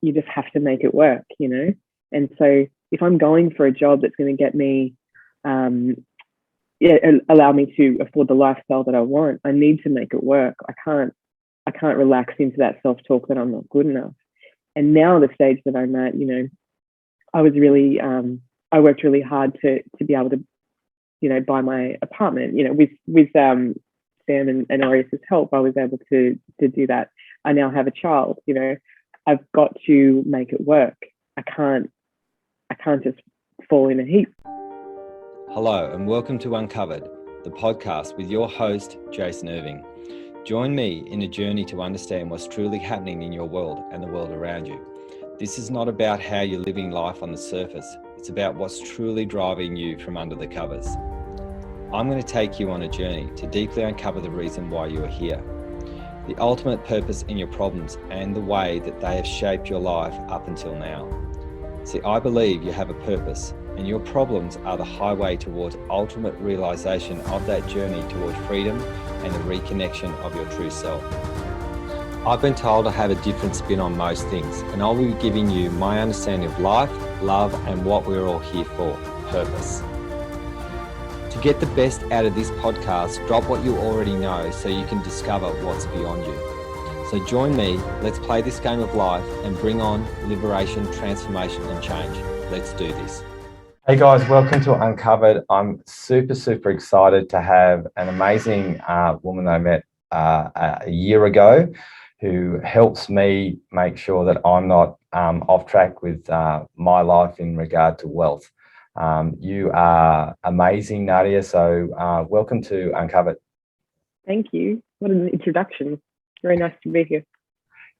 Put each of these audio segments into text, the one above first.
you just have to make it work, you know? And so if I'm going for a job that's going to get me, allow me to afford the lifestyle that I want, I need to make it work. I can't relax into that self-talk that I'm not good enough. And now the stage that I'm at, you know, I was really, I worked really hard to be able to, you know, buy my apartment, you know, with Sam and Aureus's help, I was able to do that. I now have a child, you know, I've got to make it work. I can't just fall in a heap. Hello and welcome to Uncovered, the podcast with your host, Jason Irving. Join me in a journey to understand what's truly happening in your world and the world around you. This is not about how you're living life on the surface. It's about what's truly driving you from under the covers. I'm going to take you on a journey to deeply uncover the reason why you are here, the ultimate purpose in your problems and the way that they have shaped your life up until now. See, I believe you have a purpose and your problems are the highway towards ultimate realization of that journey towards freedom and the reconnection of your true self. I've been told I have a different spin on most things, and I'll be giving you my understanding of life, love, and what we're all here for, purpose. To get the best out of this podcast, drop what you already know so you can discover what's beyond you. So join me, let's play this game of life and bring on liberation, transformation, and change. Let's do this. Hey guys, welcome to Uncovered. I'm super excited to have an amazing woman I met a year ago who helps me make sure that I'm not off track with my life in regard to wealth. You are amazing, Nadia, so welcome to Uncovered. Thank you. What an introduction. Very nice to be here.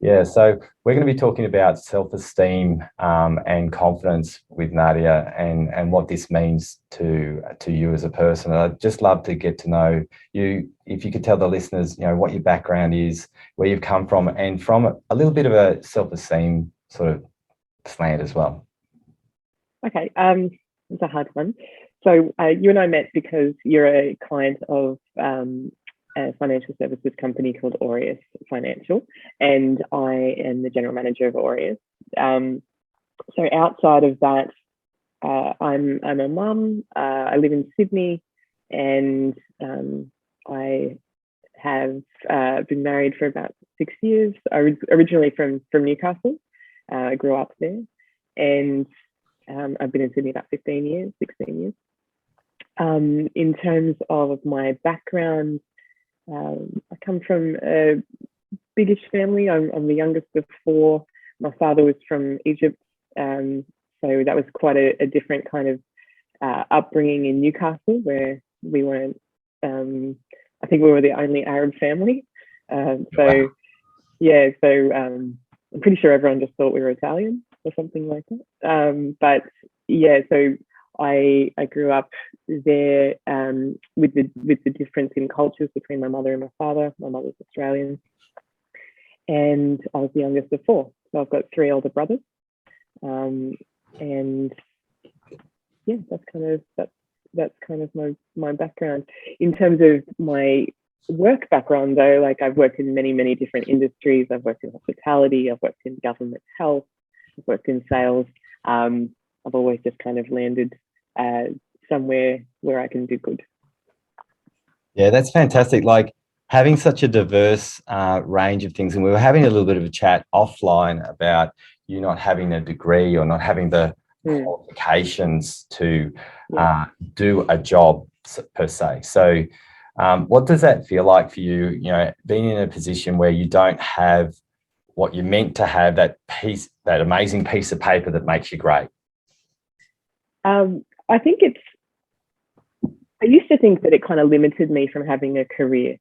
Yeah, so we're going to be talking about self-esteem and confidence with Nadia and what this means to you as a person. And I'd just love to get to know you. If you could tell the listeners, you know, what your background is, where you've come from, and from a little bit of a self-esteem sort of slant as well. Okay, it's a hard one. So you and I met because you're a client of a financial services company called Aureus Financial, and I am the general manager of Aureus. So outside of that, I'm a mum. I live in Sydney, and I have been married for about 6 years. Originally from Newcastle. I grew up there, and I've been in Sydney about 16 years. In terms of my background, I come from a biggish family. I'm the youngest of four. My father was from Egypt, so that was quite a different kind of upbringing in Newcastle, where we weren't. I think we were the only Arab family. I'm pretty sure everyone just thought we were Italian or something like that. But yeah, so I grew up there with the difference in cultures between my mother and my father. My mother's Australian, and I was the youngest of four. So I've got three older brothers, and yeah, that's kind of my background. In terms of my work background, though, like I've worked in many different industries. I've worked in hospitality. I've worked in government health. I've worked in sales. I've always just kind of landed somewhere where I can do good. Yeah, that's fantastic. Like having such a diverse range of things. And we were having a little bit of a chat offline about you not having a degree or not having the qualifications to do a job per se. So what does that feel like for you, you know, being in a position where you don't have what you're meant to have, that amazing piece of paper that makes you great? I think I used to think that it kind of limited me from having a career,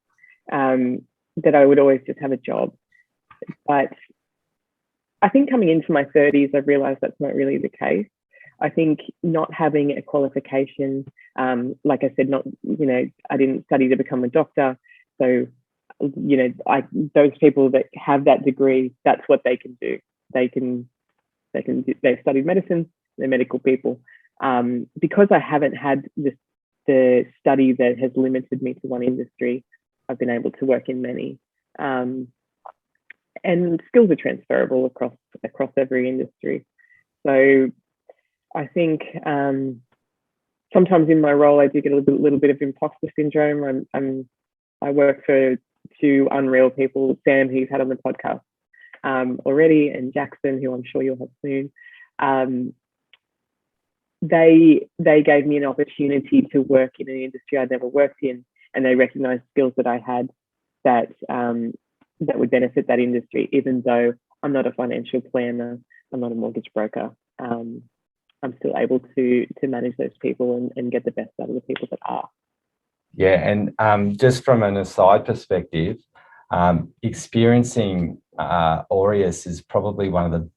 that I would always just have a job. But I think coming into my 30s, I've realized that's not really the case. I think not having a qualification, like I said, I didn't study to become a doctor. So, you know, those people that have that degree, that's what they can do. They've studied medicine, they're medical people. Because I haven't had the study that has limited me to one industry, I've been able to work in many. and skills are transferable across every industry. So I think sometimes in my role I do get a little bit of imposter syndrome. I work for two unreal people, Sam, who's had on the podcast already, and Jackson, who I'm sure you'll have soon. They gave me an opportunity to work in an industry I'd never worked in, and they recognised skills that I had that would benefit that industry, even though I'm not a financial planner, I'm not a mortgage broker. I'm still able to manage those people and get the best out of the people that are. Yeah, and just from an aside perspective, experiencing Aureus is probably one of the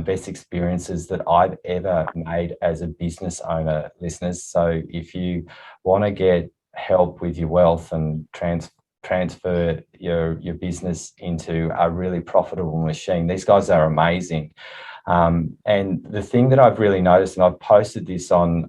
best experiences that I've ever made as a business owner, listeners. So if you want to get help with your wealth and transfer your business into a really profitable machine, these guys are amazing. And the thing that I've really noticed, and I've posted this on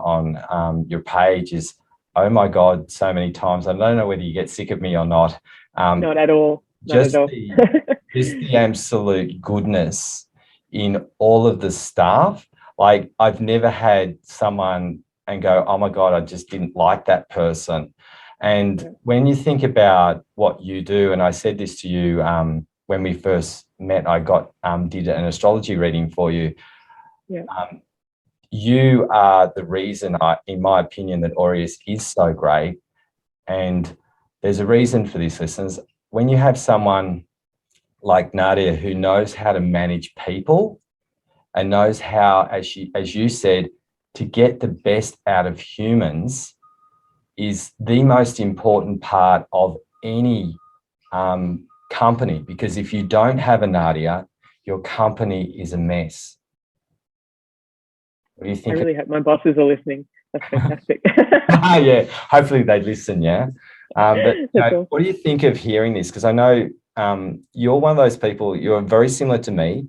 your page, is, oh my God, so many times. I don't know whether you get sick of me or not. Not at all. Just the absolute goodness in all of the staff. Like, I've never had someone and go, oh my God, I just didn't like that person. And when you think about what you do, and I said this to you when we first met, I did an astrology reading for you. Yeah. You are the reason, in my opinion, that Aureus is so great. And there's a reason for this, listeners. When you have someone like Nadia who knows how to manage people and knows how, as you said, to get the best out of humans is the most important part of any company. Because if you don't have a Nadia, your company is a mess. What do you think? I really hope my bosses are listening. That's fantastic. Yeah, hopefully they listen. Yeah, but Cool. what do you think of hearing this? Because I know you're one of those people. You're very similar to me.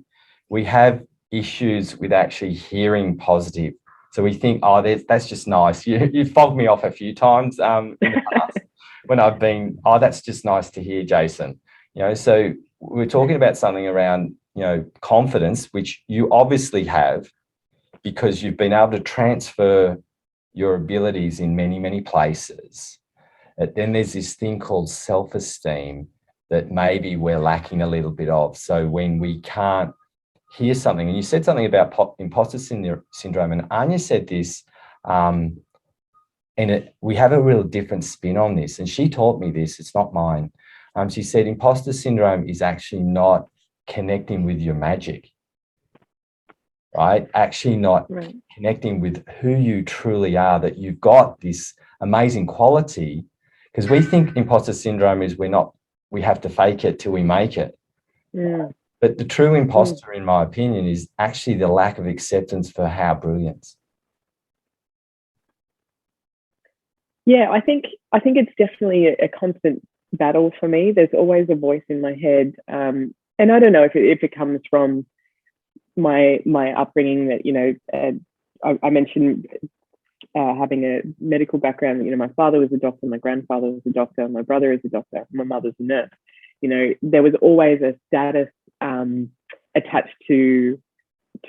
We have issues with actually hearing positive. So we think, oh, that's just nice. You fogged me off a few times in the past when I've been, oh, that's just nice to hear, Jason. So we're talking about something around, confidence, which you obviously have, because you've been able to transfer your abilities in many, many places. Then there's this thing called self-esteem that maybe we're lacking a little bit of. So when we can't hear something, and you said something about imposter syndrome, and Anya said this, we have a real different spin on this, and she taught me this, it's not mine. She said imposter syndrome is actually not connecting with your magic. Right? Actually not connecting with who you truly are, that you've got this amazing quality, because we think imposter syndrome is we have to fake it till we make it. Yeah. But the true imposter, in my opinion, is actually the lack of acceptance for how brilliant. Yeah, I think it's definitely a constant battle for me. There's always a voice in my head. And I don't know if it comes from my upbringing, that I mentioned having a medical background. My father was a doctor, my grandfather was a doctor, my brother is a doctor, my mother's a nurse. There was always a status attached to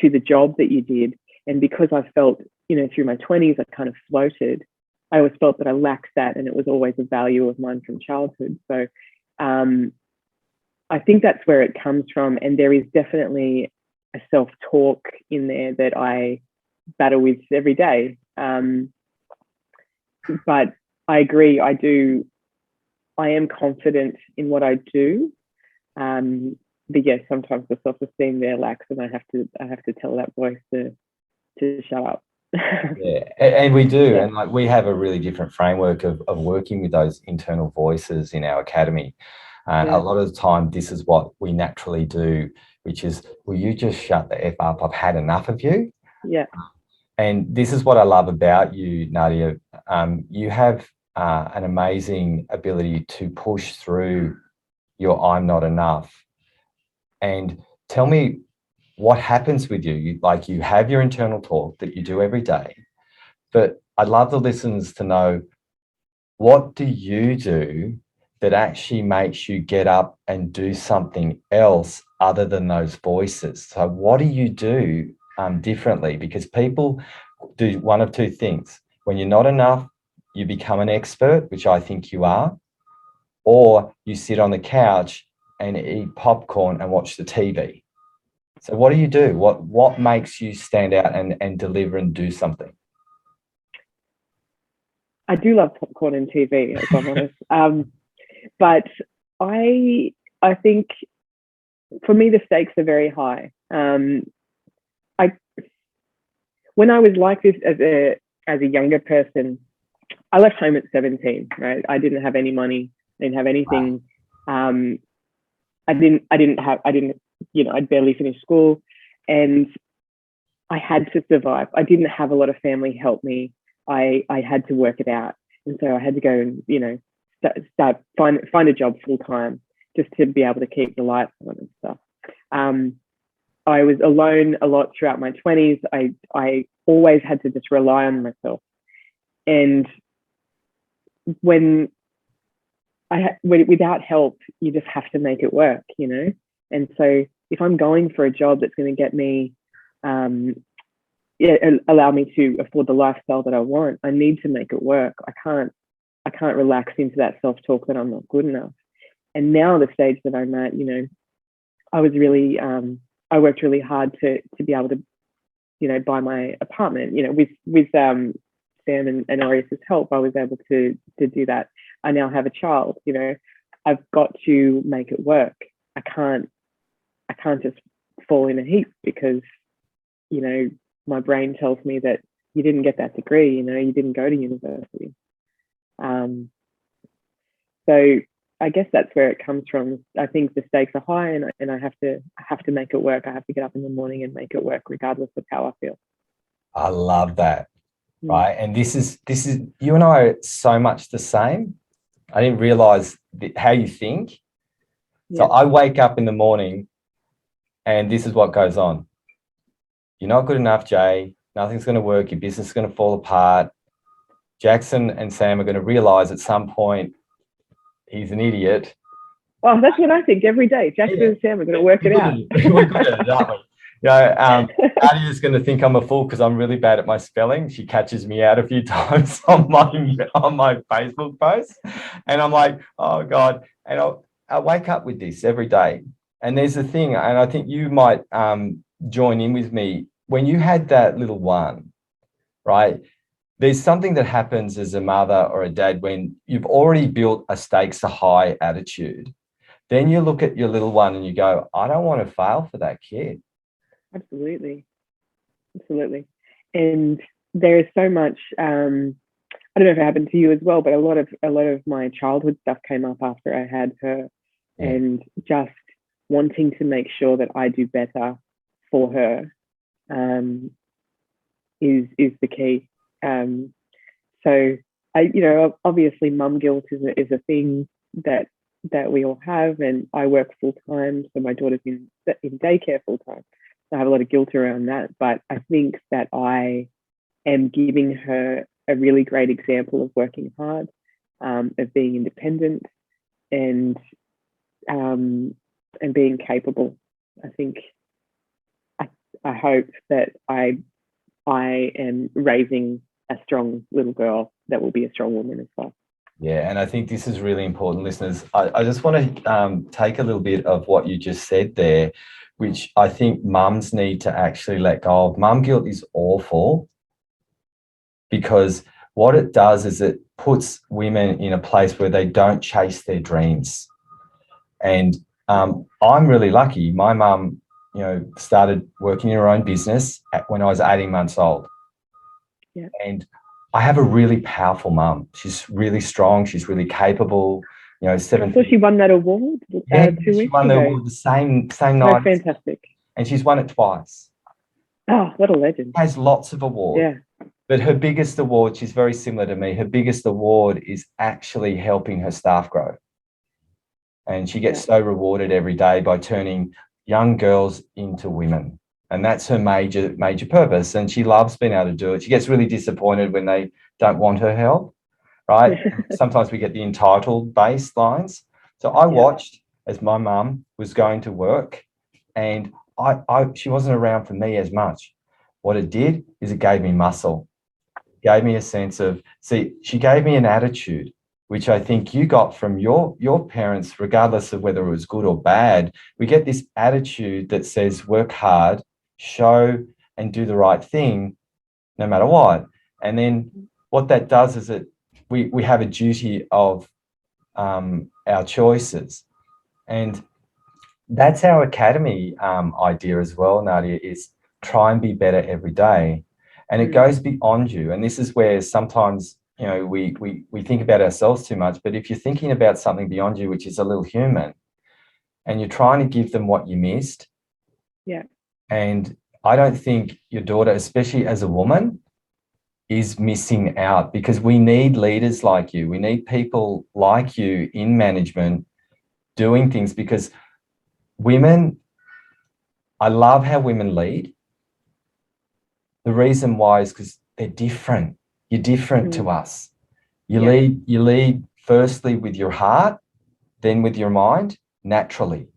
the job that you did, and because I felt through my 20s I kind of floated, I always felt that I lacked that, and it was always a value of mine from childhood. So I think that's where it comes from, and there is definitely a self-talk in there that I battle with every day. But I agree, I am confident in what I do. But yes, sometimes the self-esteem there lacks, and I have to tell that voice to shut up. Yeah, and we do. Yeah. And we have a really different framework of working with those internal voices in our academy. A lot of the time, this is what we naturally do, which is, will you just shut the F up? I've had enough of you. Yeah. And this is what I love about you, Nadia. You have an amazing ability to push through your I'm not enough. And tell me what happens with you. You have your internal talk that you do every day, but I'd love the listeners to know, what do you do that actually makes you get up and do something else other than those voices. So what do you do differently? Because people do one of two things. When you're not enough, you become an expert, which I think you are, or you sit on the couch and eat popcorn and watch the TV. So what do you do? What makes you stand out and deliver and do something? I do love popcorn and TV, if I'm honest. But I think for me, the stakes are very high. When I was like this as a younger person, I left home at 17, right? I didn't have any money, didn't have anything. I'd barely finished school, and I had to survive. I didn't have a lot of family help me. I had to work it out. And so I had to go and, find a job full time just to be able to keep the lights on and stuff. I was alone a lot throughout my 20s. I always had to just rely on myself. And without help, you just have to make it work, And so if I'm going for a job that's going to get me, allow me to afford the lifestyle that I want, I need to make it work. I can't relax into that self-talk that I'm not good enough. And now the stage that I'm at, I was really, I worked really hard to be able to, buy my apartment, with Sam and Aureus's help, I was able to do that. I now have a child, I've got to make it work. I can't just fall in a heap because, my brain tells me that you didn't get that degree, you didn't go to university. So I guess that's where it comes from. I think the stakes are high, and I have to make it work. I have to get up in the morning and make it work, regardless of how I feel. I love that. Right. And this is you and I are so much the same. I didn't realize how you think. So I wake up in the morning and this is what goes on. You're not good enough, Jay. Nothing's going to work. Your business is going to fall apart. Jackson and Sam are going to realize at some point he's an idiot. Well, that's what I think every day. Jackson and Sam are going to work it out. We're good at it, aren't we? Nadia's going to think I'm a fool because I'm really bad at my spelling. She catches me out a few times on my Facebook posts, and I'm like, oh God. And I wake up with this every day. And there's a thing, and I think you might join in with me. When you had that little one, right? There's something that happens as a mother or a dad when you've already built a stakes are high attitude. Then you look at your little one and you go, I don't want to fail for that kid. Absolutely. And there is so much, I don't know if it happened to you as well, but a lot of my childhood stuff came up after I had her, and just wanting to make sure that I do better for her is the key. So obviously mum guilt is a thing that we all have, and I work full time, so my daughter's in daycare full time. I have a lot of guilt around that, but I think that I am giving her a really great example of working hard, of being independent, and being capable. I think I hope that I am raising a strong little girl that will be a strong woman as well. Yeah, and I think this is really important, listeners. I just want to take a little bit of what you just said there, which I think mums need to actually let go of. Mum guilt is awful because what it does is it puts women in a place where they don't chase their dreams. And I'm really lucky. My mum, started working in her own business when I was 18 months old. Yeah. And I have a really powerful mum. She's really strong. She's really capable. So she won that award 2 weeks ago. She won the award the same night. Oh, fantastic. And she's won it twice. Oh, what a legend. Has lots of awards. Yeah. But her biggest award, she's very similar to me, her biggest award is actually helping her staff grow. And she gets so rewarded every day by turning young girls into women. And that's her major purpose. And she loves being able to do it. She gets really disappointed when they don't want her help, right? Sometimes we get the entitled based lines. So I watched as my mum was going to work and she wasn't around for me as much. What it did is it gave me muscle, gave me a sense of, she gave me an attitude, which I think you got from your parents, regardless of whether it was good or bad. We get this attitude that says, work hard, show and do the right thing, no matter what. And then what that does is we have a duty of our choices. And that's our academy idea as well, Nadia, is try and be better every day. And it goes beyond you. And this is where sometimes, we think about ourselves too much. But if you're thinking about something beyond you, which is a little human, and you're trying to give them what you missed. Yeah. And I don't think your daughter, especially as a woman, is missing out, because we need leaders like you. We need people like you in management doing things, because women, I love how women lead. The reason why is because they're different. You're different to us. You lead firstly with your heart, then with your mind, naturally.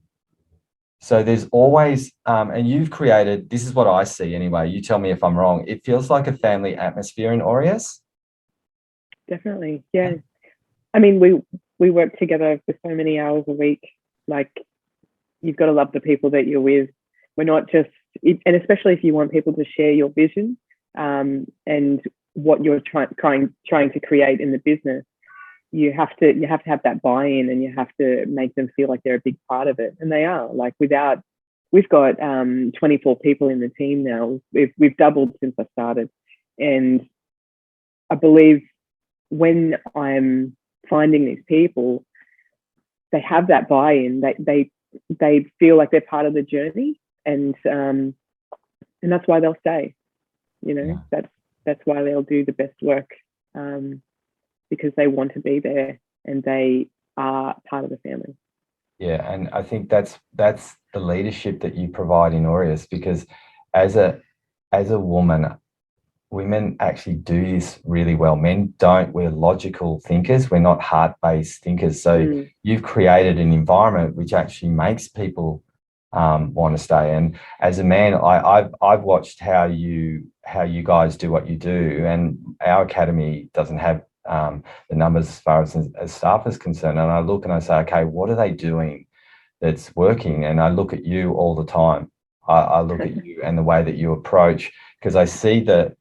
So there's always, and you've created, this is what I see anyway, you tell me if I'm wrong, it feels like a family atmosphere in Aureus. Definitely, yeah. I mean, we work together for so many hours a week. Like, you've got to love the people that you're with. We're not just, and especially if you want people to share your vision and what you're trying to create in the business, you have to have that buy-in, and you have to make them feel like they're a big part of it, and they are. Like, we've got 24 people in the team now. We've doubled since I started, and I believe when I'm finding these people, they have that buy-in. They feel like they're part of the journey, and that's why they'll stay. That's why they'll do the best work, because they want to be there and they are part of the family. Yeah, and I think that's the leadership that you provide in Aureus, because as a woman, women actually do this really well. Men don't. We're logical thinkers. We're not heart-based thinkers. So you've created an environment which actually makes people want to stay. And as a man, I've watched how you guys do what you do, and our academy doesn't have the numbers as far as staff is concerned. And I look and I say, okay, what are they doing that's working? And I look at you all the time. I look at you and the way that you approach, because I see the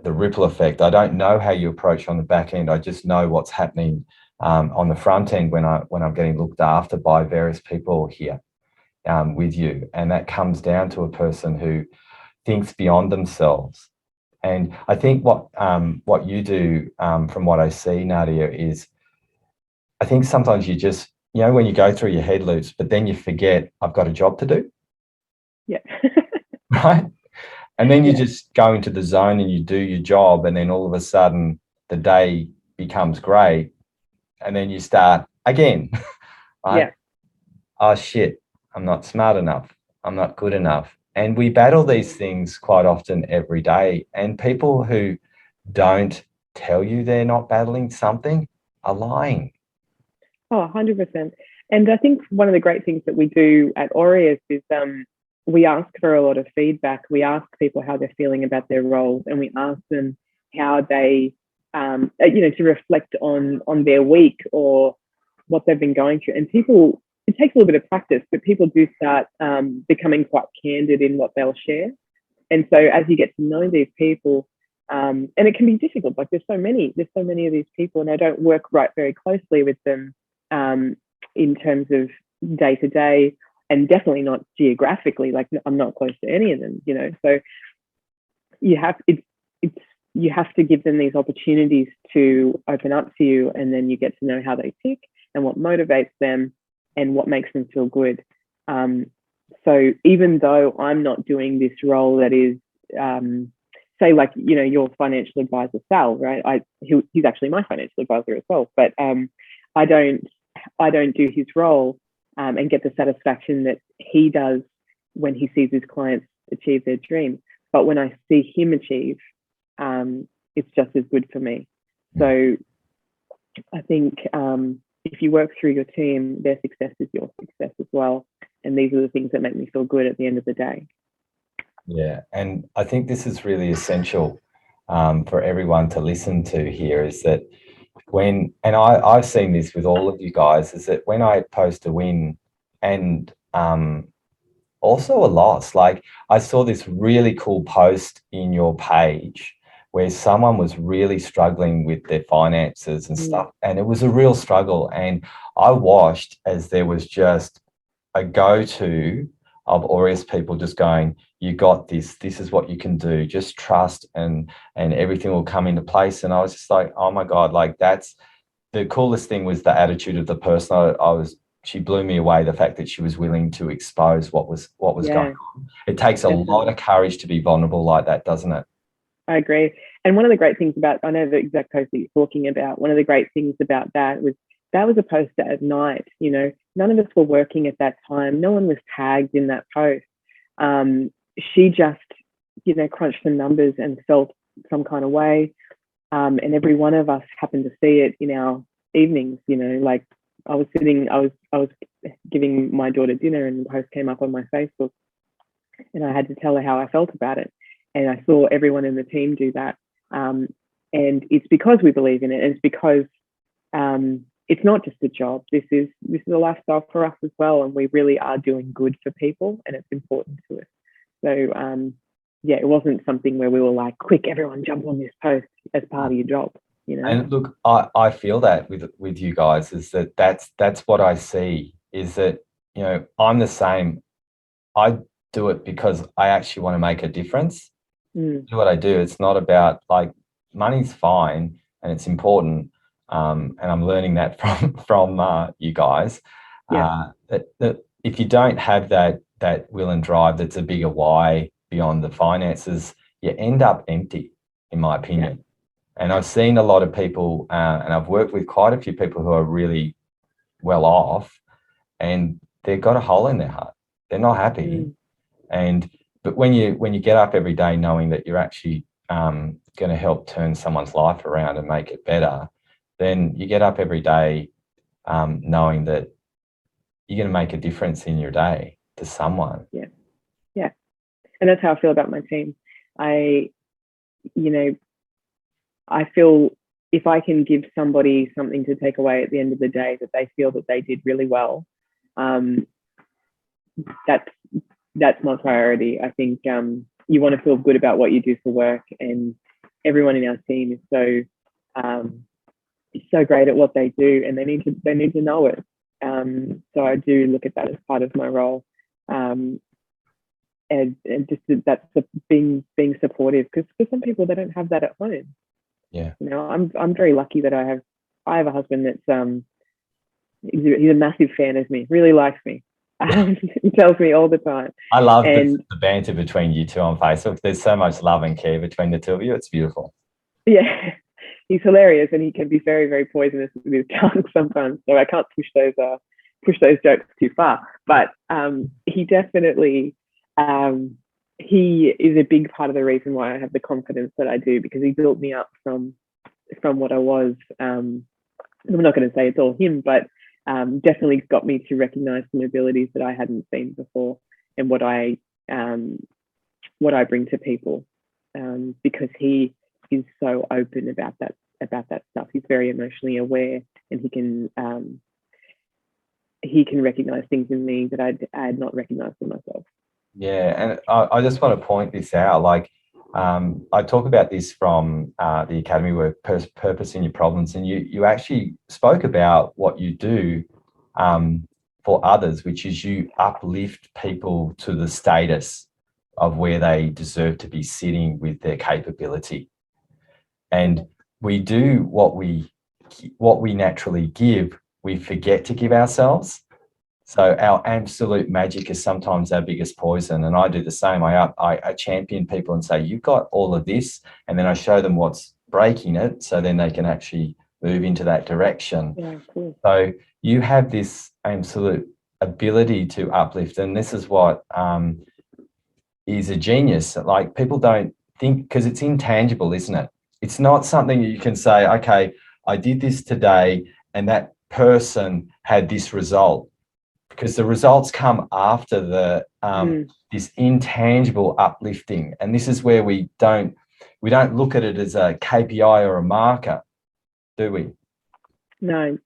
ripple effect. I don't know how you approach on the back end. I just know what's happening on the front end when I'm getting looked after by various people here with you. And that comes down to a person who thinks beyond themselves. And I think what you do, from what I see, Nadia, is I think sometimes you just, when you go through your head loops, but then you forget, I've got a job to do. Yeah. Right. And then you just go into the zone and you do your job, and then all of a sudden the day becomes great, and then you start again. Right? Yeah. Oh shit, I'm not smart enough. I'm not good enough. And we battle these things quite often every day. And people who don't tell you they're not battling something are lying. Oh, 100%. And I think one of the great things that we do at Aureus is we ask for a lot of feedback. We ask people how they're feeling about their roles, and we ask them how they, to reflect on their week or what they've been going through. And people, it takes a little bit of practice, but people do start becoming quite candid in what they'll share. And so as you get to know these people, and it can be difficult. Like, there's so many of these people, and I don't work very closely with them in terms of day to day, and definitely not geographically. Like, I'm not close to any of them, So you have to give them these opportunities to open up to you, and then you get to know how they tick and what motivates them and what makes them feel good. So even though I'm not doing this role that is, say, like, your financial advisor, Sal, right? He's actually my financial advisor as well, but I don't do his role and get the satisfaction that he does when he sees his clients achieve their dreams. But when I see him achieve, it's just as good for me. So I think if you work through your team, their success is your success as well. these are the things that make me feel good at the end of the day. Yeah, and I think this is really essential for everyone to listen to here, is that I've seen this with all of you guys, is that when I post a win and also a loss, like I saw this really cool post in your page where someone was really struggling with their finances and stuff, and it was a real struggle. And I watched as there was just a go-to of Aureus people just going, you got this, this is what you can do, just trust, and everything will come into place. And I was just like, oh my God, like that's the coolest thing, was the attitude of the person. She blew me away, the fact that she was willing to expose what was going on. It takes a lot of courage to be vulnerable like that, doesn't it? I agree. And one of the great things about, I know the exact post that you're talking about, one of the great things about that was a post at night. You know, none of us were working at that time. No one was tagged in that post. She just, you know, crunched the numbers and felt some kind of way. And every one of us happened to see it in our evenings. You know, like I was giving my daughter dinner, and the post came up on my Facebook, and I had to tell her how I felt about it. And I saw everyone in the team do that. And it's because we believe in it. And it's because it's not just a job. This is a lifestyle for us as well. And we really are doing good for people, and it's important to us. So it wasn't something where we were like, quick, everyone jump on this post as part of your job. You know? And look, I feel that with you guys, is that's what I see, is that, you know, I'm the same. I do it because I actually want to make a difference. Do what I do. It's not about, like, money's fine and it's important, and I'm learning that from you guys. That if you don't have that will and drive, that's a bigger why beyond the finances, you end up empty, in my opinion. And I've seen a lot of people, and I've worked with quite a few people who are really well off, and they've got a hole in their heart. They're not happy. But when you get up every day knowing that you're actually going to help turn someone's life around and make it better, then you get up every day knowing that you're going to make a difference in your day to someone. Yeah. And that's how I feel about my team. I feel if I can give somebody something to take away at the end of the day, that they feel that they did really well, that's my priority. I think you want to feel good about what you do for work, and everyone in our team is so great at what they do, and they need to know it. So I do look at that as part of my role, and just that's being supportive, because for some people they don't have that at home. Yeah, you know, I'm very lucky that I have a husband that's he's a massive fan of me, really likes me. He tells me all the time. I love the banter between you two on Facebook. There's so much love and care between the two of you. It's beautiful. Yeah, he's hilarious, and he can be very, very poisonous with his tongue sometimes. So I can't push those jokes too far. But he definitely he is a big part of the reason why I have the confidence that I do, because he built me up from what I was. I'm not going to say it's all him, but definitely got me to recognize some abilities that I hadn't seen before, and what I bring to people, because he is so open about that stuff. He's very emotionally aware, and he can recognize things in me that I had not recognized in myself. Yeah, and I just want to point this out. Like, I talk about this from the Academy work, purpose in your problems, and you actually spoke about what you do for others, which is you uplift people to the status of where they deserve to be sitting with their capability. And we do what we naturally give, we forget to give ourselves. So our absolute magic is sometimes our biggest poison. And I do the same. I champion people and say, you've got all of this. And then I show them what's breaking it, so then they can actually move into that direction. Yeah, cool. So you have this absolute ability to uplift. And this is what is a genius. Like, people don't think, because it's intangible, isn't it? It's not something you can say, okay, I did this today and that person had this result. because the results come after the this intangible uplifting, and this is where we don't look at it as a KPI or a marker, do we? No.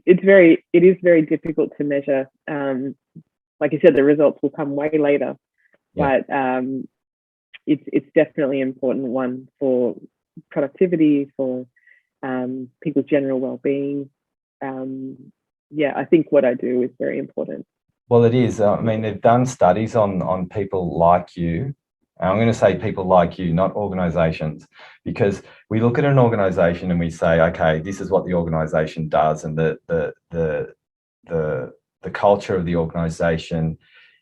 It is very difficult to measure. Like you said, the results will come way later, but it's definitely an important one for productivity, for people's general well-being. I think what I do is very important. Well, it is. I mean, they've done studies on people like you. And I'm going to say people like you, not organizations, because we look at an organization and we say, okay, this is what the organization does, and the culture of the organization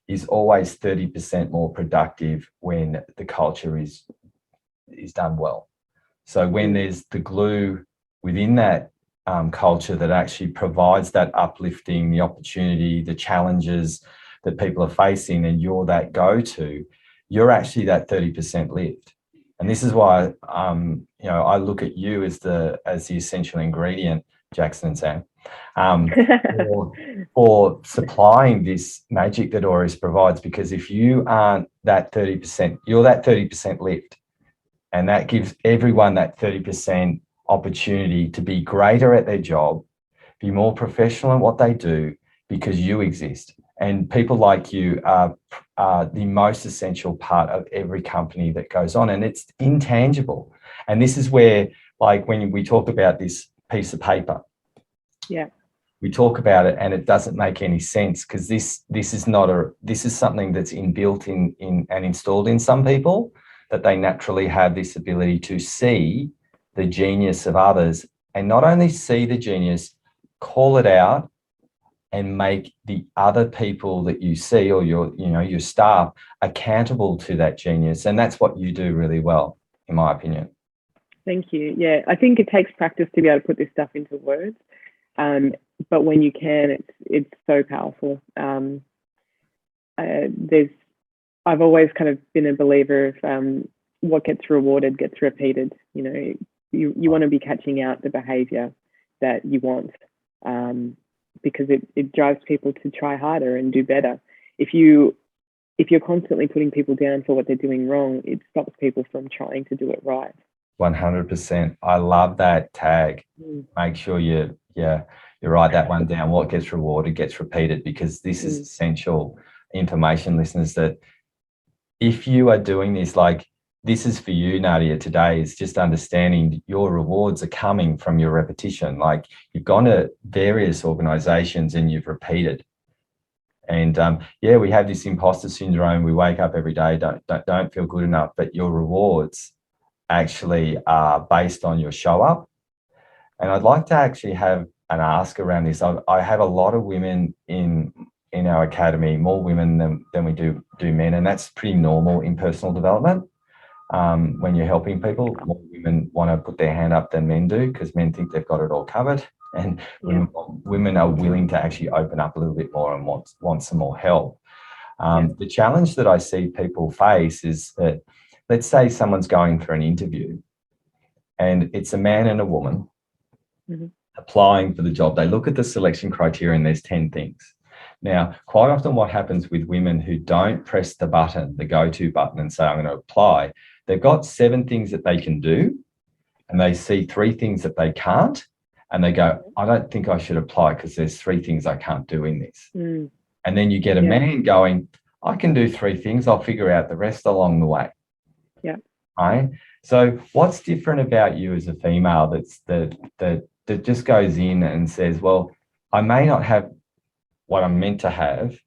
is always 30% more productive when the culture is done well. So when there's the glue within that culture that actually provides that uplifting, the opportunity, the challenges that people are facing, and you're that go-to, you're actually that 30% lift. And this is why I look at you as the essential ingredient, Jackson and Sam, for supplying this magic that Aureus provides. Because if you aren't that 30%, you're that 30% lift. And that gives everyone that 30% opportunity to be greater at their job, be more professional in what they do, because you exist. And people like you are the most essential part of every company that goes on. And it's intangible. And this is where, like, when we talk about this piece of paper, we talk about it and it doesn't make any sense, because this is something that's inbuilt in and installed in some people, that they naturally have this ability to see the genius of others, and not only see the genius, call it out and make the other people that you see, or your staff, accountable to that genius. And that's what you do really well, in my opinion. Thank you. Yeah, I think it takes practice to be able to put this stuff into words. But when you can, it's so powerful. I've always kind of been a believer of what gets rewarded gets repeated. You want to be catching out the behavior that you want, because it drives people to try harder and do better. If you're constantly putting people down for what they're doing wrong, it stops people from trying to do it right. 100%. I love that tag. Make sure you write that one down. What gets rewarded gets repeated, because this is essential information, listeners, that if you are doing this, like this is for you, Nadia, today, is just understanding your rewards are coming from your repetition. Like, you've gone to various organizations and you've repeated. And we have this imposter syndrome. We wake up every day, don't feel good enough, but your rewards actually are based on your show up. And I'd like to actually have an ask around this. I have a lot of women in our academy, more women than we do men, and that's pretty normal in personal development. When you're helping people, more women want to put their hand up than men do, because men think they've got it all covered, and women are willing to actually open up a little bit more and want some more help. The challenge that I see people face is that, let's say someone's going for an interview and it's a man and a woman applying for the job. They look at the selection criteria and there's 10 things. Now, quite often what happens with women who don't press the button, the go-to button, and say, I'm going to apply, they've got 7 things that they can do, and they see 3 things that they can't, and they go, I don't think I should apply because there's 3 things I can't do in this. And then you get a man going, I can do 3 things, I'll figure out the rest along the way. Right? So what's different about you as a female that just goes in and says, well, I may not have what I'm meant to have,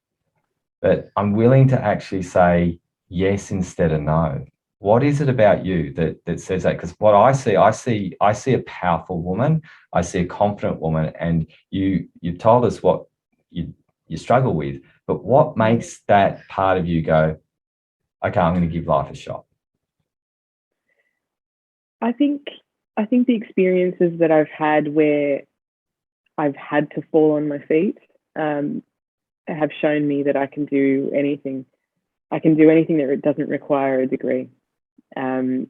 but I'm willing to actually say yes instead of no? What is it about you that says that? Because what I see a powerful woman, I see a confident woman, and you've told us what you struggle with, but what makes that part of you go, okay, I'm going to give life a shot? I think the experiences that I've had where I've had to fall on my feet have shown me that I can do anything. I can do anything that doesn't require a degree. And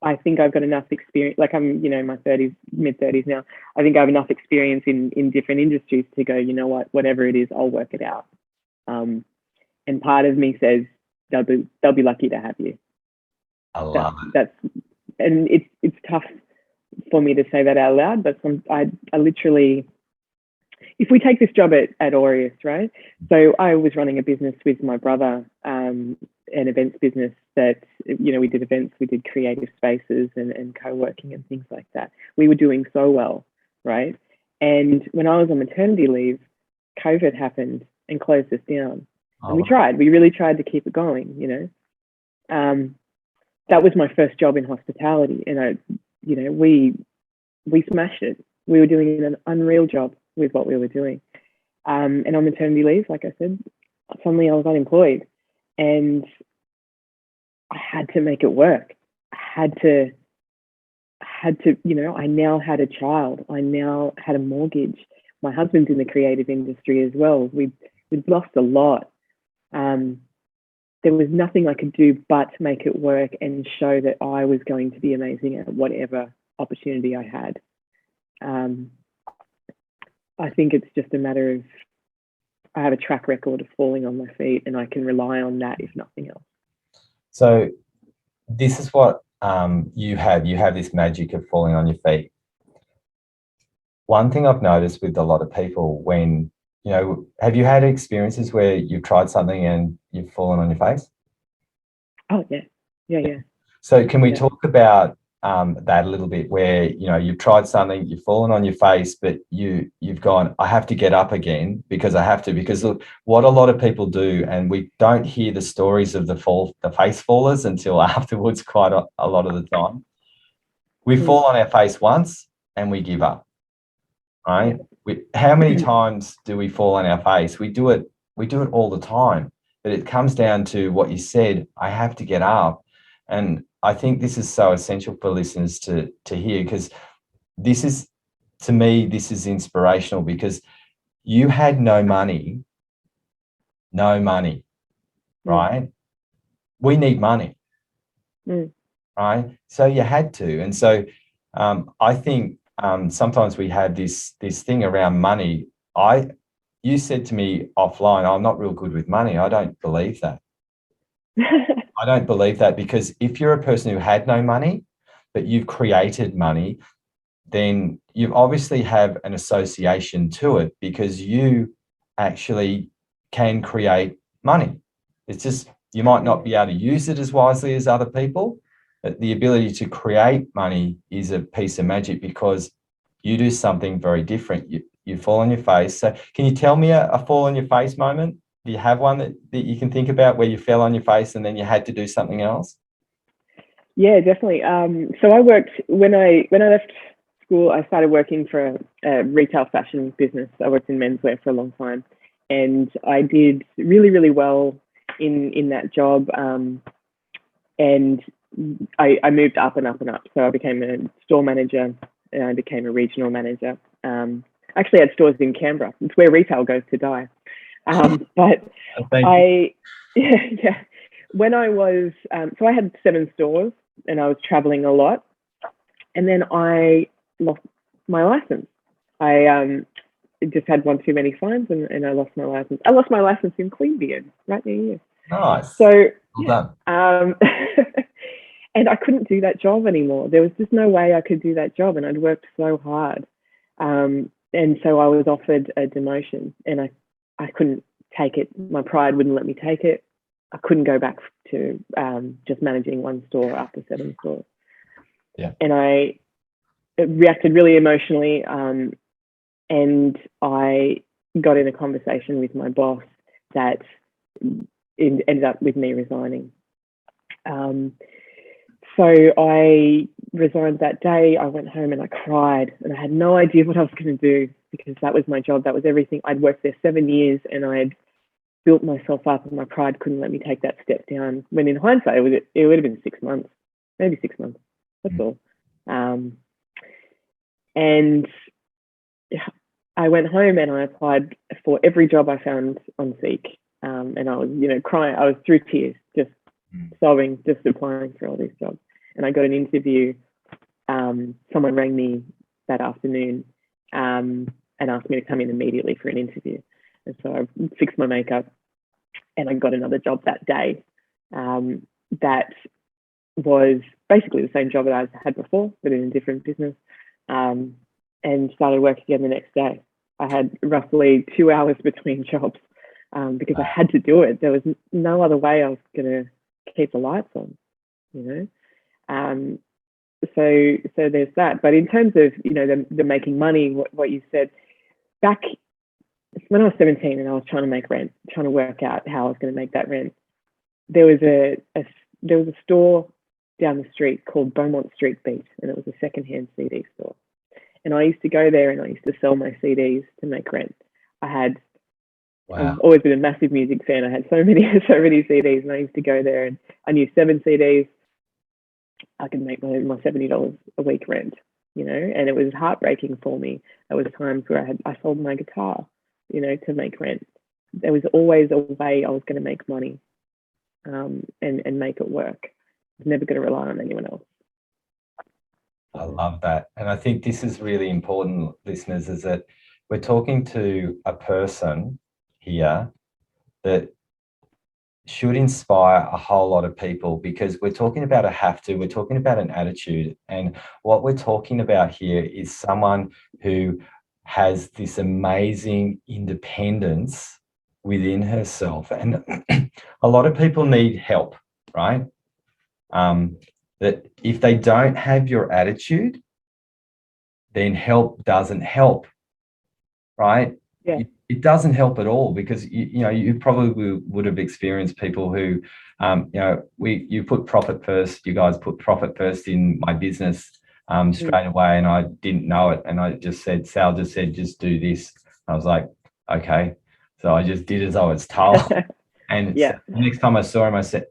I think I've got enough experience, like I'm, in my 30s, mid-30s now. I think I have enough experience in different industries to go, you know what, whatever it is, I'll work it out. And part of me says they'll be lucky to have you. I love it. And it's tough for me to say that out loud, but I literally, if we take this job at Aureus, right? So I was running a business with my brother, an events business that, we did events, we did creative spaces and co-working and things like that. We were doing so well, right? And when I was on maternity leave, COVID happened and closed us down. And we really tried to keep it going, that was my first job in hospitality. And we smashed it. We were doing an unreal job with what we were doing. And on maternity leave, like I said, suddenly I was unemployed and I had to make it work. I had to, I now had a child. I now had a mortgage. My husband's in the creative industry as well. We'd lost a lot. There was nothing I could do but make it work and show that I was going to be amazing at whatever opportunity I had. I think it's just a matter of, I have a track record of falling on my feet and I can rely on that if nothing else. So this is what you have this magic of falling on your feet. One thing I've noticed with a lot of people when, have you had experiences where you've tried something and you've fallen on your face? Oh, yeah. Yeah. So can we talk about that a little bit where, you've tried something, you've fallen on your face, but you've gone, I have to get up again because I have to, because look, what a lot of people do, and we don't hear the stories of the face fallers until afterwards quite a lot of the time. We fall on our face once and we give up, right? How many times do we fall on our face? We do it all the time, but it comes down to what you said, I have to get up. And I think this is so essential for listeners to hear, because this is, to me, this is inspirational, because you had no money, right? We need money, right? So you had to. And so I think sometimes we have this thing around money. You said to me offline, I'm not real good with money. I don't believe that. I don't believe that, because if you're a person who had no money, but you've created money, then you obviously have an association to it, because you actually can create money. It's just, you might not be able to use it as wisely as other people, but the ability to create money is a piece of magic, because you do something very different. You fall on your face. So can you tell me a fall on your face moment? Do you have one that you can think about where you fell on your face and then you had to do something else? Yeah, definitely. So I worked, when I left school, I started working for a retail fashion business. I worked in menswear for a long time, and I did really, really well in that job. And I moved up and up and up. So I became a store manager and I became a regional manager. Actually had stores in Canberra. It's where retail goes to die. But when I was, so I had 7 stores and I was traveling a lot, and then I lost my license. I just had one too many fines and I lost my license. I lost my license in Queanbeyan, right near you. Nice. So, well done. And I couldn't do that job anymore. There was just no way I could do that job, and I'd worked so hard. And so I was offered a demotion, and I couldn't take it. My pride wouldn't let me take it. I couldn't go back to just managing one store after 7 stores. Yeah. And I reacted really emotionally, and I got in a conversation with my boss that it ended up with me resigning. So I resigned that day. I went home and I cried, and I had no idea what I was going to do, because that was my job. That was everything. I'd worked there 7 years and I had built myself up, and my pride couldn't let me take that step down. When in hindsight, it would have been 6 months, maybe 6 months. That's all. And I went home and I applied for every job I found on Seek. And I was, crying. I was through tears, just sobbing, just applying for all these jobs. and I got an interview. Someone rang me that afternoon and asked me to come in immediately for an interview. And so I fixed my makeup and I got another job that day. That was basically the same job that I had before, but in a different business, and started work again the next day. I had roughly 2 hours between jobs because I had to do it. There was no other way I was going to keep the lights on, you know. So there's that. But in terms of, you know, the making money, what you said, back when I was 17 and I was trying to make rent, trying to work out how I was going to make that rent, there was a store down the street called Beaumont Street Beat, and it was a secondhand CD store. And I used to go there and I used to sell my CDs to make rent. I've always been a massive music fan. I had so many CDs, and I used to go there and I knew 7 CDs. I could make my $70 a week rent, you know, and it was heartbreaking for me. There was times where I sold my guitar, you know, to make rent. There was always a way I was going to make money and make it work. I was never going to rely on anyone else. I love that. And I think this is really important, listeners, is that we're talking to a person here that should inspire a whole lot of people, because we're talking about we're talking about an attitude. And what we're talking about here is someone who has this amazing independence within herself. And a lot of people need help, right? That if they don't have your attitude, then help doesn't help, right? Yeah. It doesn't help at all, because you probably would have experienced people who, you put profit first. You guys put profit first in my business straight away, and I didn't know it, and I just said, Sal just said, just do this. I was like, okay, so I just did as I was told. And the next time I saw him, I said,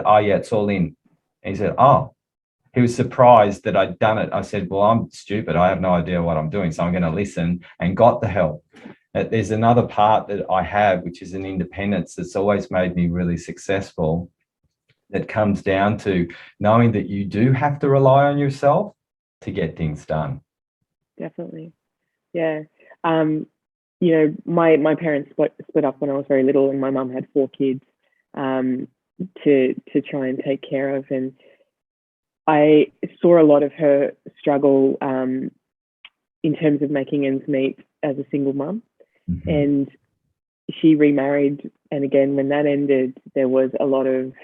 oh yeah, it's all in. And he said, oh. He was surprised that I'd done it. I said, well, I'm stupid. I have no idea what I'm doing, so I'm going to listen, and got the help. There's another part that I have, which is an independence that's always made me really successful, that comes down to knowing that you do have to rely on yourself to get things done. Definitely. Yeah. My parents split up when I was very little, and my mum had 4 kids to try and take care of. And I saw a lot of her struggle in terms of making ends meet as a single mum. Mm-hmm. And she remarried. And again, when that ended, there was a lot of,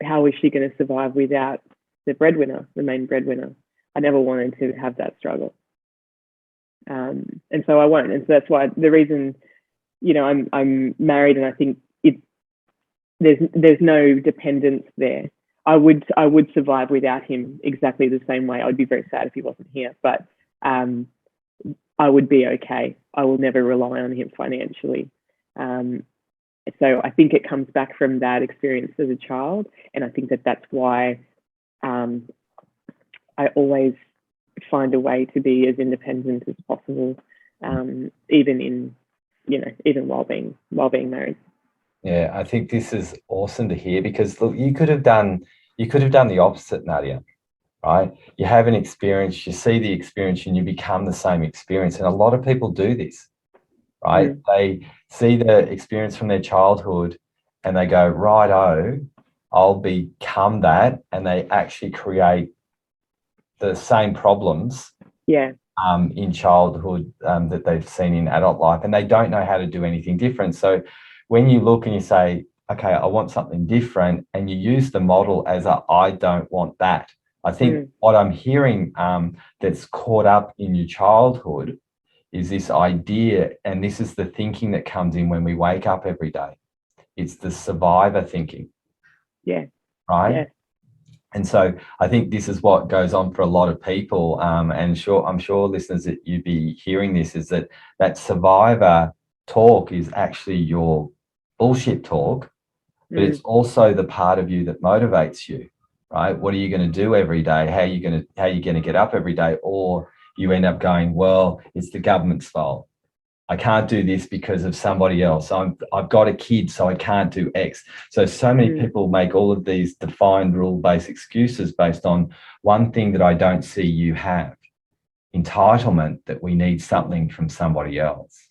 how was she going to survive without the main breadwinner? I never wanted to have that struggle. And so I won't. And so that's why the reason, I'm married, and I think there's no dependence there. I would survive without him exactly the same way. I'd be very sad if he wasn't here, but I would be okay. I will never rely on him financially. So I think it comes back from that experience as a child, and I think that's why I always find a way to be as independent as possible, even while being married. Yeah, I think this is awesome to hear, because look, you could have done the opposite, Nadia, right? You have an experience, you see the experience, and you become the same experience. And a lot of people do this, right? They see the experience from their childhood and they go, righto, I'll become that. And they actually create the same problems in childhood that they've seen in adult life, and they don't know how to do anything different. So when you look and you say, okay, I want something different, and you use the model as I don't want that. I think what I'm hearing that's caught up in your childhood is this idea, and this is the thinking that comes in when we wake up every day. It's the survivor thinking. Yeah. Right? Yeah. And so I think this is what goes on for a lot of people. And I'm sure listeners that you'd be hearing this, is that survivor talk is actually your bullshit talk, but it's also the part of you that motivates you, right? What are you going to do every day? How are you going to get up every day? Or you end up going, well, it's the government's fault. I can't do this because of somebody else. I've got a kid, so I can't do X. So many people make all of these defined rule-based excuses based on one thing that I don't see you have: entitlement, that we need something from somebody else.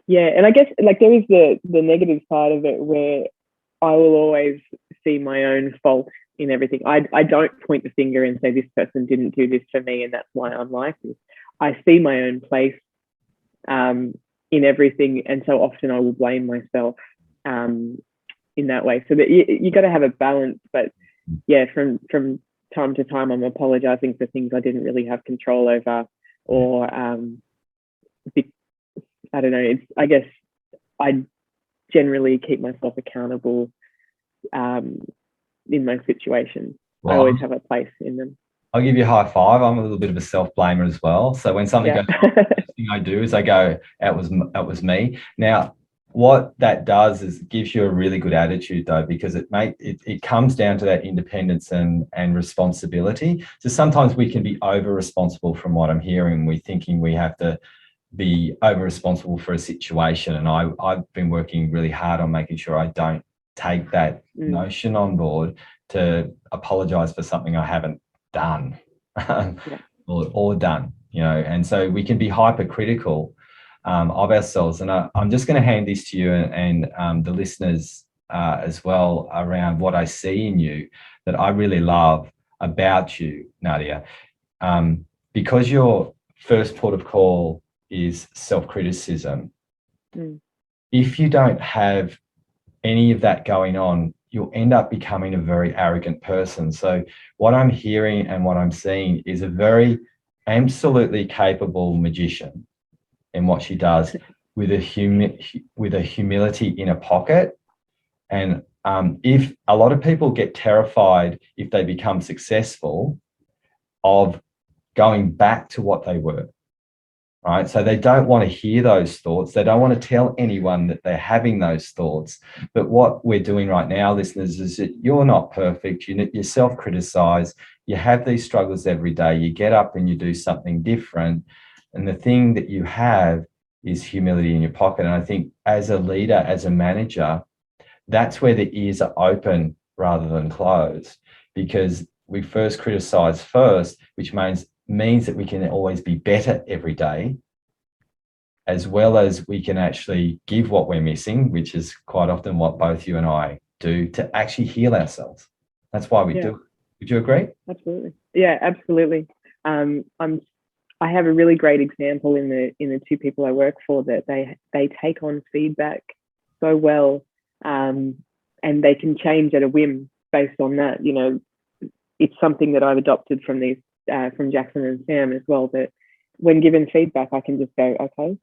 Yeah, and I guess like there is the negative side of it where I will always see my own fault in everything. I don't point the finger and say this person didn't do this for me and that's why I'm like this. I see my own place in everything, and so often I will blame myself in that way. So that you got to have a balance. But yeah, from time to time, I'm apologizing for things I didn't really have control over, or I don't know. I guess I generally keep myself accountable in most situations. Well, I always have a place in them. I'll give you a high five. I'm a little bit of a self-blamer as well. So when something goes wrong, the first thing I do is I go, "That was me." Now, what that does is it gives you a really good attitude, though, because it comes down to that independence and responsibility. So sometimes we can be over responsible, from what I'm hearing. We're thinking we have to be over responsible for a situation, and I've been working really hard on making sure I don't take that notion on board to apologize for something I haven't done or done, and so we can be hypercritical of ourselves. And I'm just going to hand this to you and the listeners as well, around what I see in you that I really love about you, Nadia, because your first port of call is self-criticism. If you don't have any of that going on, you'll end up becoming a very arrogant person. So what I'm hearing and what I'm seeing is a very absolutely capable magician in what she does, with a humility in a pocket. And if a lot of people get terrified if they become successful of going back to what they were, right? So they don't want to hear those thoughts. They don't want to tell anyone that they're having those thoughts. But what we're doing right now, listeners, is that you're not perfect. You self-criticize. You have these struggles every day. You get up and you do something different. And the thing that you have is humility in your pocket. And I think as a leader, as a manager, that's where the ears are open rather than closed, because we first criticize first, which means that we can always be better every day, as well as we can actually give what we're missing, which is quite often what both you and I do, to actually heal ourselves. That's why we do it. Would you agree? Absolutely. Yeah, absolutely. I have a really great example in the two people I work for, that they take on feedback so well, and they can change at a whim based on that. It's something that I've adopted from Jackson and Sam as well, that when given feedback, I can just go, okay,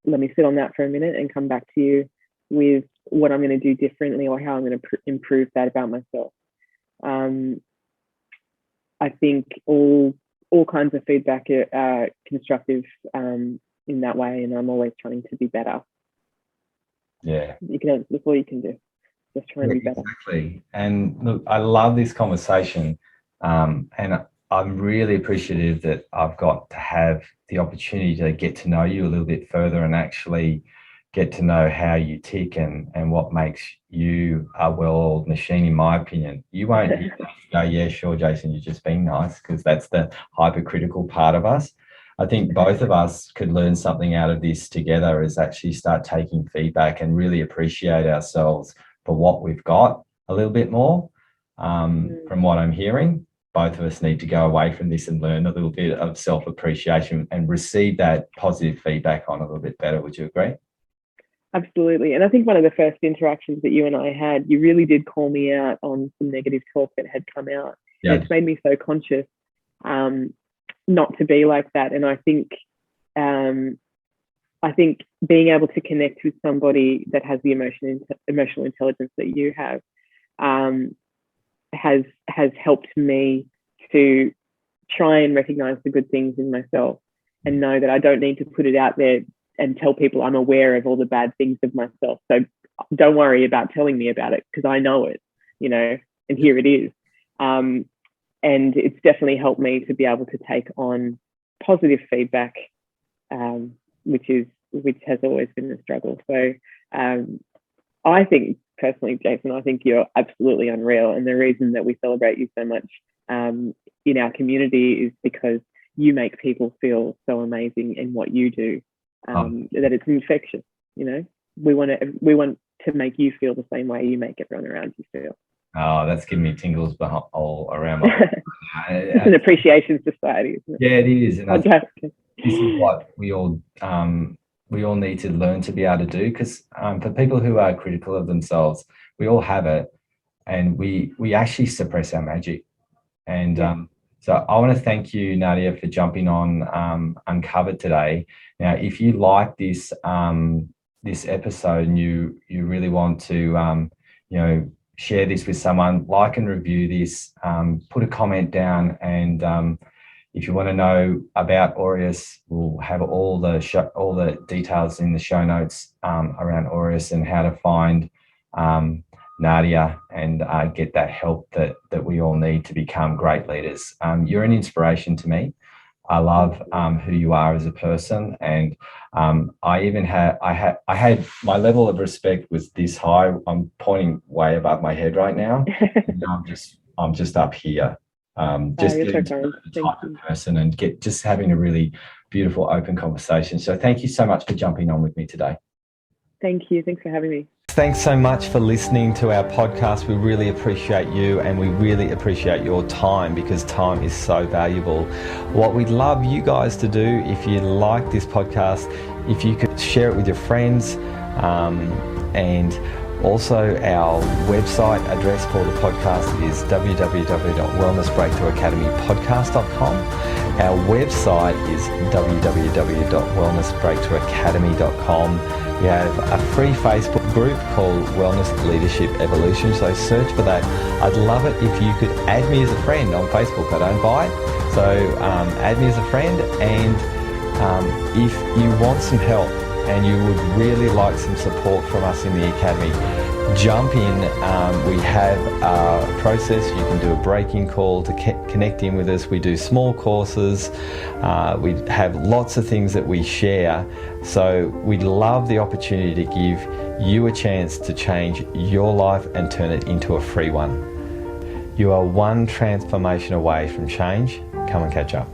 let me sit on that for a minute and come back to you with what I'm going to do differently, or how I'm going to improve that about myself. I think all kinds of feedback are constructive in that way, and I'm always trying to be better. Yeah. That's all you can do. Just try and be better. Exactly. And look, I love this conversation, and I'm really appreciative that I've got to have the opportunity to get to know you a little bit further and actually get to know how you tick and what makes you a well-oiled machine, in my opinion. You won't go, yeah, sure, Jason, you're just being nice, because that's the hypercritical part of us. I think both of us could learn something out of this together, is actually start taking feedback and really appreciate ourselves for what we've got a little bit more. From what I'm hearing, both of us need to go away from this and learn a little bit of self-appreciation and receive that positive feedback on a little bit better. Would you agree? Absolutely. And I think one of the first interactions that you and I had, you really did call me out on some negative talk that had come out. Yeah. And it's made me so conscious not to be like that. And I think being able to connect with somebody that has the emotional intelligence that you have has helped me to try and recognize the good things in myself, and know that I don't need to put it out there and tell people I'm aware of all the bad things of myself. So don't worry about telling me about it, because I know it, and here it is. And it's definitely helped me to be able to take on positive feedback, which is which has always been a struggle. So I think personally, Jason, I think you're absolutely unreal. And the reason that we celebrate you so much in our community is because you make people feel so amazing in what you do, that it's infectious. We want to make you feel the same way you make everyone around you feel. Oh, that's giving me tingles all around my It's an appreciation society, isn't it? Yeah, it is. And I think this is what we all need to learn to be able to do, because for people who are critical of themselves, we all have it, and we actually suppress our magic. And so I want to thank you, Nadia, for jumping on Uncovered today. Now, if you like this this episode and you really want to share this with someone, like and review this, put a comment down, and if you want to know about Aureus, we'll have all the details in the show notes around Aureus and how to find Nadia and get that help that we all need to become great leaders. You're an inspiration to me. I love who you are as a person, and I had my level of respect was this high. I'm pointing way above my head right now. I'm just up here. Just getting to know the type of person and just having a really beautiful, open conversation. So thank you so much for jumping on with me today. Thank you. Thanks for having me. Thanks so much for listening to our podcast. We really appreciate you, and we really appreciate your time, because time is so valuable. What we'd love you guys to do, if you like this podcast, if you could share it with your friends, and also our website address for the podcast is www.wellnessbreakthroughacademypodcast.com. Our website is www.wellnessbreakthroughacademy.com. We have a free Facebook group called Wellness Leadership Evolution, so search for that. I'd love it if you could add me as a friend on Facebook. I don't buy it, so add me as a friend. And if you want some help and you would really like some support from us in the Academy, jump in. We have a process. You can do a break-in call to connect in with us. We do small courses. We have lots of things that we share. So we'd love the opportunity to give you a chance to change your life and turn it into a free one. You are one transformation away from change. Come and catch up.